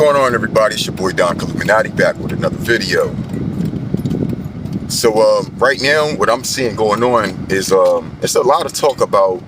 going on, everybody? It's your boy Don Illuminati back with another video. So right now, what I'm seeing going on is it's a lot of talk about.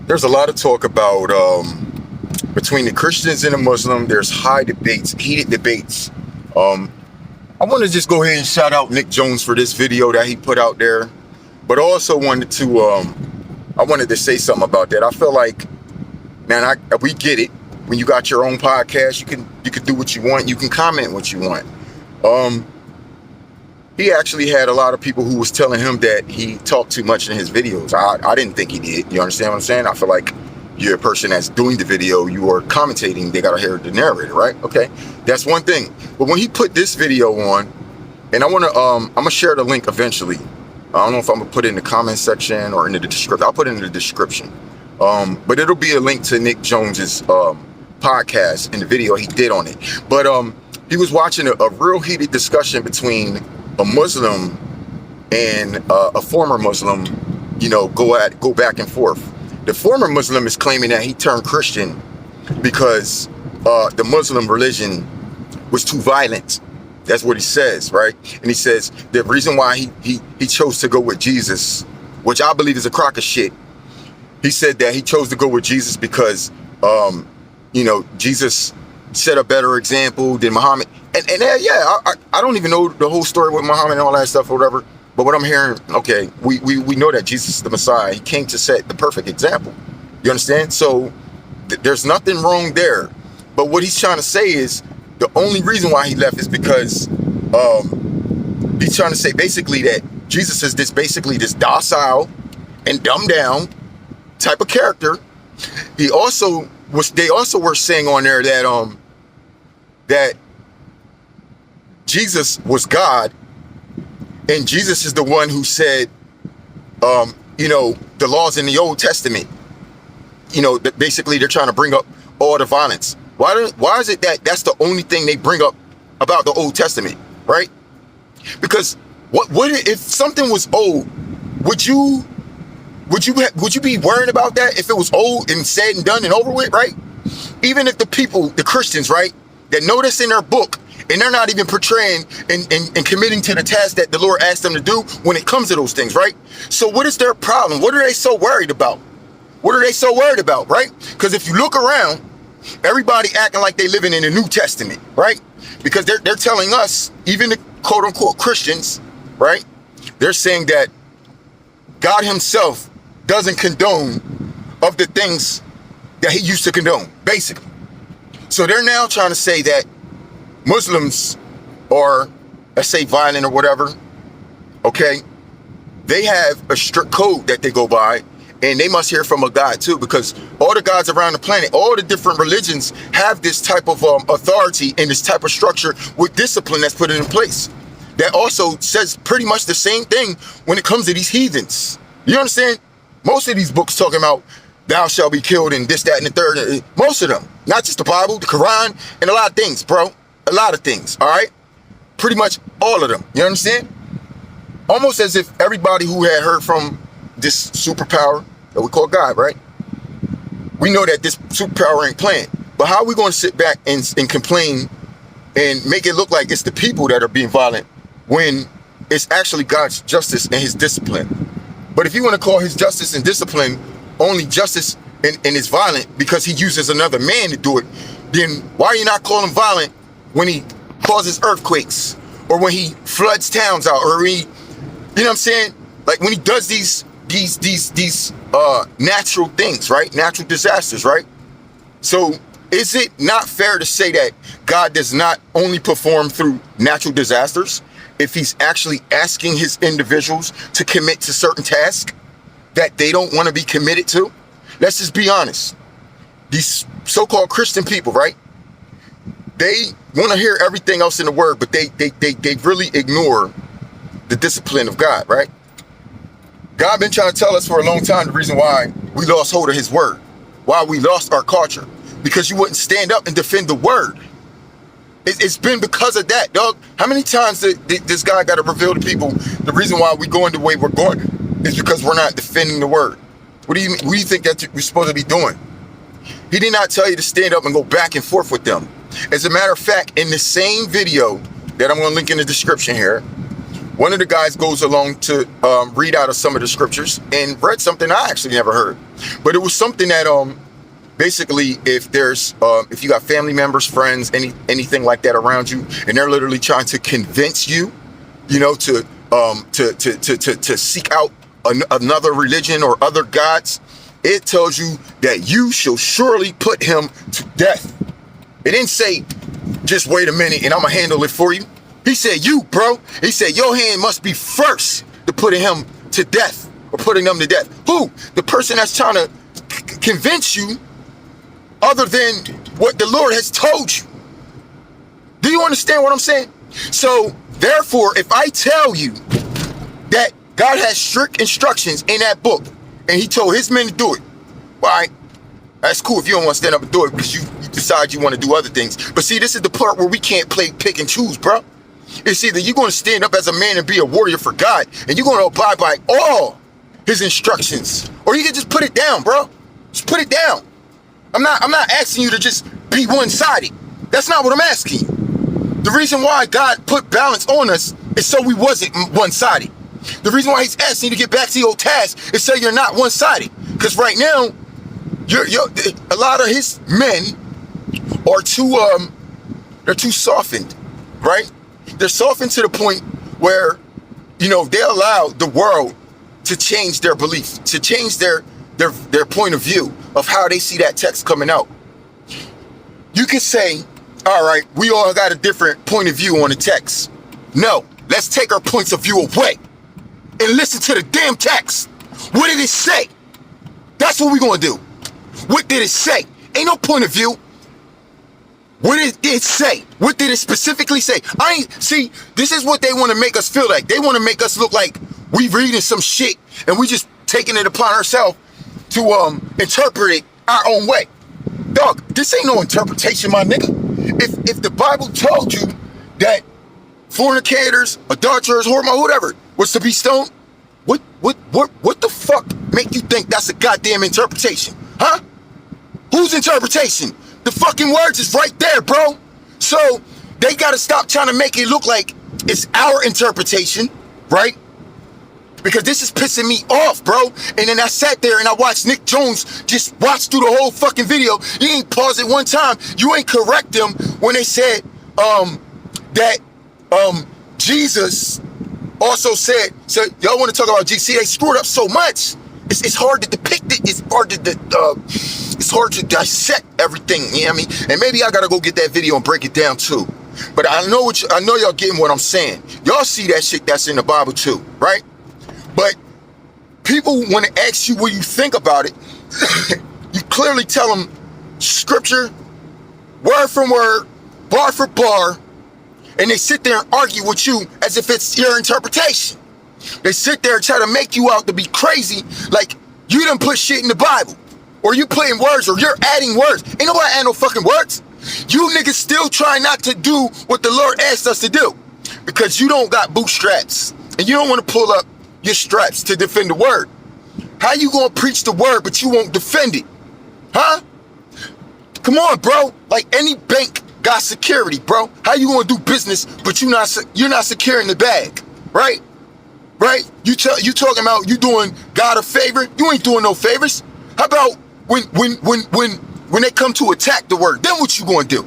There's a lot of talk about between the Christians and the Muslim. There's heated debates. I want to just go ahead and shout out Nick Jones for this video that he put out there, but I also wanted to say something about that. I feel like, man, we get it. When you got your own podcast, you can do what you want. You can comment what you want. He actually had a lot of people who was telling him that he talked too much in his videos. I didn't think he did. You understand what I'm saying? I feel like you're a person that's doing the video, you are commentating, they gotta hear the narrator, right? Okay, that's one thing. But when he put this video on, and I'm gonna share the link eventually. I don't know if I'm gonna put it in the comment section or in the description. I'll put it in the description. But it'll be a link to Nick Jones's podcast and the video he did on it. But he was watching a real heated discussion between a Muslim and a former Muslim, go back and forth. The former Muslim is claiming that he turned Christian because the Muslim religion was too violent. That's what he says, right? And he says the reason why he chose to go with Jesus, which I believe is a crock of shit. He said that he chose to go with Jesus because Jesus set a better example than Muhammad. And I don't even know the whole story with Muhammad and all that stuff or whatever. But what I'm hearing, okay, we know that Jesus is the Messiah. He came to set the perfect example. You understand? So there's nothing wrong there. But what he's trying to say is the only reason why he left is because he's trying to say basically that Jesus is this docile and dumbed down type of character. They also were saying on there that that Jesus was God, and Jesus is the one who said the laws in the Old Testament, that basically they're trying to bring up all the violence. Why is it that that's the only thing they bring up about the Old Testament, right? Because what if something was old, would you be worried about that if it was old and said and done and over with, right? Even if the Christians, right, that know this in their book and they're not even portraying and committing to the task that the Lord asked them to do when it comes to those things, right? So what is their problem? What are they so worried about? What are they so worried about, right? Because if you look around, everybody acting like they living in the New Testament, right? Because they're telling us, even the quote unquote Christians, right? They're saying that God himself doesn't condone of the things that he used to condone, basically. So they're now trying to say that Muslims are, let's say, violent or whatever, okay? They have a strict code that they go by, and they must hear from a God too, because all the gods around the planet, all the different religions have this type of authority and this type of structure with discipline that's put in place. That also says pretty much the same thing when it comes to these heathens. You understand? Most of these books talking about thou shalt be killed and this, that, and the third. Most of them, not just the Bible, the Quran, and a lot of things, bro. A lot of things, all right? Pretty much all of them, you understand? Almost as if everybody who had heard from this superpower that we call God, right? We know that this superpower ain't playing. But how are we going to sit back and complain and make it look like it's the people that are being violent when it's actually God's justice and his discipline? But if you want to call his justice and discipline only justice and it's violent because he uses another man to do it, then why are you not calling him violent when he causes earthquakes or when he floods towns out or he, what I'm saying? Like when he does these natural things, right? Natural disasters, right? So is it not fair to say that God does not only perform through natural disasters if he's actually asking his individuals to commit to certain tasks that they don't want to be committed to? Let's just be honest. These so-called Christian people, right? They want to hear everything else in the word, but they really ignore the discipline of God, right? God been trying to tell us for a long time the reason why we lost hold of his word, why we lost our culture, because you wouldn't stand up and defend the word. It's been because of that, dog. How many times did this guy got to reveal to people the reason why we're going the way we're going is because we're not defending the word? What do you think that we're supposed to be doing? He did not tell you to stand up and go back and forth with them. As a matter of fact, in the same video that I'm going to link in the description here, one of the guys goes along to read out of some of the scriptures and read something I actually never heard. But it was something that basically, if you got family members, friends, anything like that around you, and they're literally trying to convince you, to seek out another religion or other gods, it tells you that you shall surely put him to death. It didn't say, just wait a minute and I'm gonna handle it for you. He said, you, bro. He said, your hand must be first to putting him to death or putting them to death. Who? The person that's trying to convince you other than what the Lord has told you. Do you understand what I'm saying? So, therefore, if I tell you that God has strict instructions in that book, and he told his men to do it, all right, that's cool if you don't want to stand up and do it because you decide you want to do other things. But see, this is the part where we can't play pick and choose, bro. It's either you're going to stand up as a man and be a warrior for God, and you're going to abide by all his instructions, or you can just put it down, bro. Just put it down. I'm not asking you to just be one-sided. That's not what I'm asking you. The reason why God put balance on us is so we wasn't one-sided. The reason why he's asking you to get back to your task is so you're not one-sided. Because right now, a lot of his men are they're too softened, right? They're softened to the point where, they allow the world to change their belief, to change their point of view of how they see that text coming out. You can say, all right, we all got a different point of view on the text. No, let's take our points of view away and listen to the damn text. What did it say? That's what we're going to do. What did it say? Ain't no point of view. What did it say? What did it specifically say? See, this is what they want to make us feel like. They want to make us look like we reading some shit and we just taking it upon ourselves to interpret it our own way. Dog, this ain't no interpretation, my nigga. If the Bible told you that fornicators, adulterers, whoremongers, whatever, was to be stoned, what the fuck make you think that's a goddamn interpretation? Huh? Whose interpretation? The fucking words is right there, bro. So they gotta stop trying to make it look like it's our interpretation, right? Because this is pissing me off, bro. And then I sat there and I watched Nick Jones just watch through the whole fucking video. He ain't pause it one time. You ain't correct them when they said that Jesus also said, so y'all want to talk about Jesus? See, they screwed up so much. It's hard to depict it. It's hard to dissect everything. You know what I mean? And maybe I gotta go get that video and break it down too. But I know y'all getting what I'm saying. Y'all see that shit that's in the Bible too, right? But people want to ask you what you think about it. You clearly tell them scripture, word for word, bar for bar, and they sit there and argue with you as if it's your interpretation. They sit there and try to make you out to be crazy, like you done put shit in the Bible, or you putting words, or you're adding words. Ain't nobody add no fucking words. You niggas still trying not to do what the Lord asked us to do because you don't got bootstraps and you don't want to pull up your straps to defend the word. How you gonna preach the word but you won't defend it? Huh? Come on, bro. Like any bank got security, bro. How you gonna do business but you're not securing the bag, right? Right? You talking about you doing God a favor? You ain't doing no favors. How about when they come to attack the word? Then what you gonna do?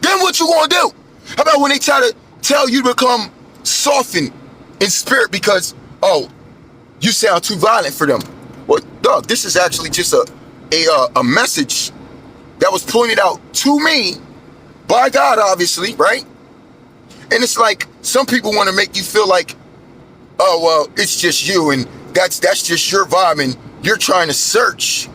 Then what you gonna do? How about when they try to tell you to become softened in spirit because you sound too violent for them? Well, dog, this is actually just a message that was pointed out to me by God, obviously, right? And it's like some people want to make you feel like, oh well, it's just you and that's just your vibe and you're trying to search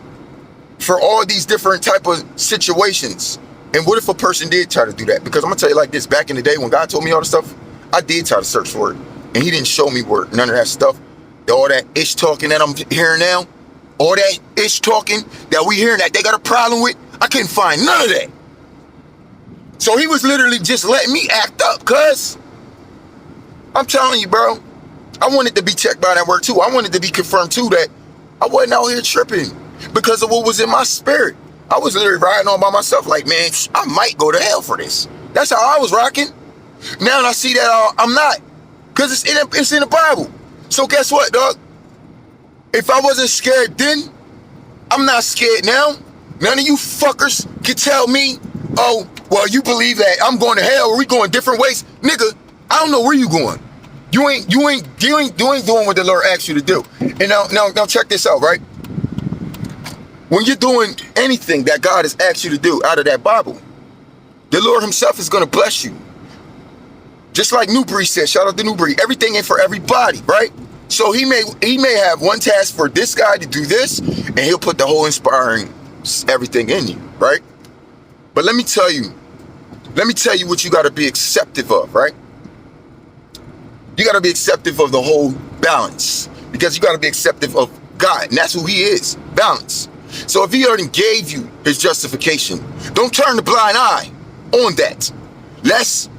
for all these different type of situations. And what if a person did try to do that? Because I'm gonna tell you like this, back in the day when God told me all the stuff, I did try to search for it. And he didn't show me where none of that stuff, all that ish talking that I'm hearing now, all that ish talking that we hearing that they got a problem with, I couldn't find none of that. So he was literally just letting me act up, cuz I'm telling you, bro, I wanted to be checked by that word too. I wanted to be confirmed too that I wasn't out here tripping because of what was in my spirit. I was literally riding on by myself like, man, I might go to hell for this. That's how I was rocking. Now I see that I'm not. Because it's in the Bible. So guess what, dog? If I wasn't scared then, I'm not scared now. None of you fuckers can tell me, oh, well, you believe that I'm going to hell or we going different ways. Nigga, I don't know where you going. You ain't doing what the Lord asked you to do. And now check this out, right? When you're doing anything that God has asked you to do out of that Bible, the Lord himself is going to bless you. Just like Newbury said, shout out to Newbury, everything ain't for everybody, right? So he may have one task for this guy to do this, and he'll put the whole inspiring everything in you, right? But let me tell you what you got to be acceptive of, right? You got to be acceptive of the whole balance, because you got to be acceptive of God, and that's who he is, balance. So if he already gave you his justification, don't turn the blind eye on that. Let's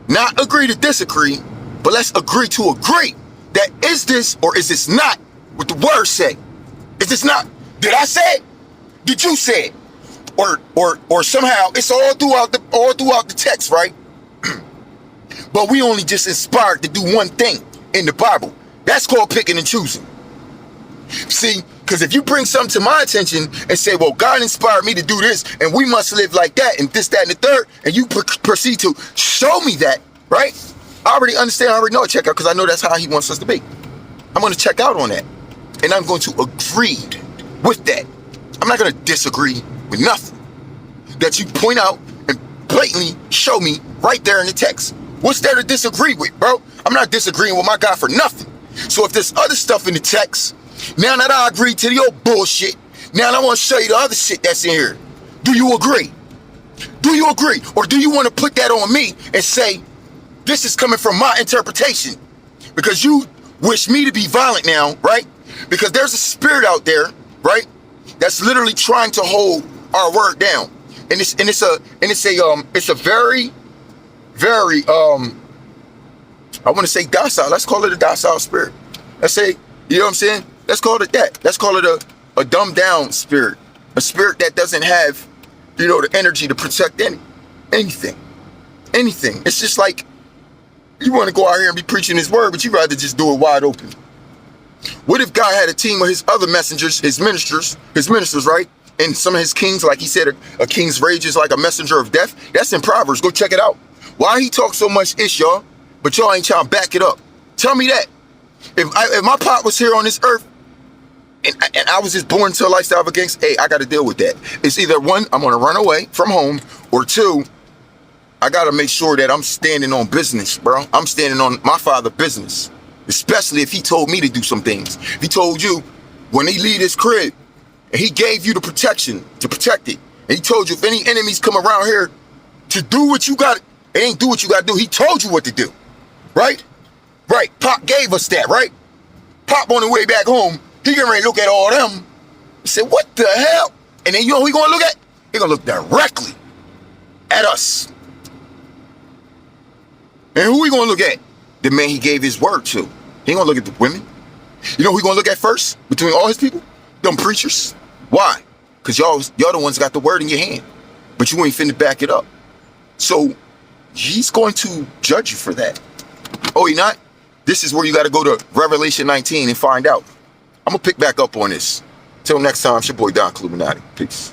not agree to disagree, but let's agree to agree that is this or is this not what the word say? Is this not? Did I say it? Did you say it? Or somehow it's all throughout the text, right? But we only just inspired to do one thing in the Bible. That's called picking and choosing. See, because if you bring something to my attention and say, well, God inspired me to do this and we must live like that and this, that, and the third, and you proceed to show me that, right? I already understand, I already know a check out because I know that's how he wants us to be. I'm going to check out on that. And I'm going to agree with that. I'm not going to disagree with nothing that you point out and blatantly show me right there in the text. What's there to disagree with, bro? I'm not disagreeing with my God for nothing. So if there's other stuff in the text, now that I agree to your bullshit, now I want to show you the other shit that's in here. Do you agree? Do you agree? Or do you want to put that on me and say, this is coming from my interpretation? Because you wish me to be violent now, right? Because there's a spirit out there, right? That's literally trying to hold our word down. And it's a very, very, I want to say docile. Let's call it a docile spirit. Let's say, you know what I'm saying? Let's call it that. Let's call it a dumbed down spirit. A spirit that doesn't have, the energy to protect anything. Anything. It's just like, you want to go out here and be preaching his word, but you'd rather just do it wide open. What if God had a team of his other messengers, his ministers, right? And some of his kings, like he said, a king's rage is like a messenger of death. That's in Proverbs. Go check it out. Why he talks so much ish, y'all, but y'all ain't trying to back it up. Tell me that. If my pop was here on this earth, and I was just born into a lifestyle of a gangster, hey, I got to deal with that. It's either one, I'm going to run away from home, or two, I got to make sure that I'm standing on business, bro. I'm standing on my father's business, especially if he told me to do some things. If he told you when he leave his crib and he gave you the protection to protect it, and he told you if any enemies come around here to do what you got, they ain't do what you got to do. He told you what to do, right? Right. Pop gave us that, right? Pop on the way back home, he getting ready to look at all them. He said, what the hell? And then you know who he going to look at? He going to look directly at us. And who he going to look at? The man he gave his word to. He ain't going to look at the women. You know who he going to look at first between all his people? Them preachers. Why? Because y'all the ones got the word in your hand. But you ain't finna back it up. So he's going to judge you for that. Oh, he not? This is where you got to go to Revelation 19 and find out. I'm going to pick back up on this. Till next time, it's your boy Don Illuminati. Peace.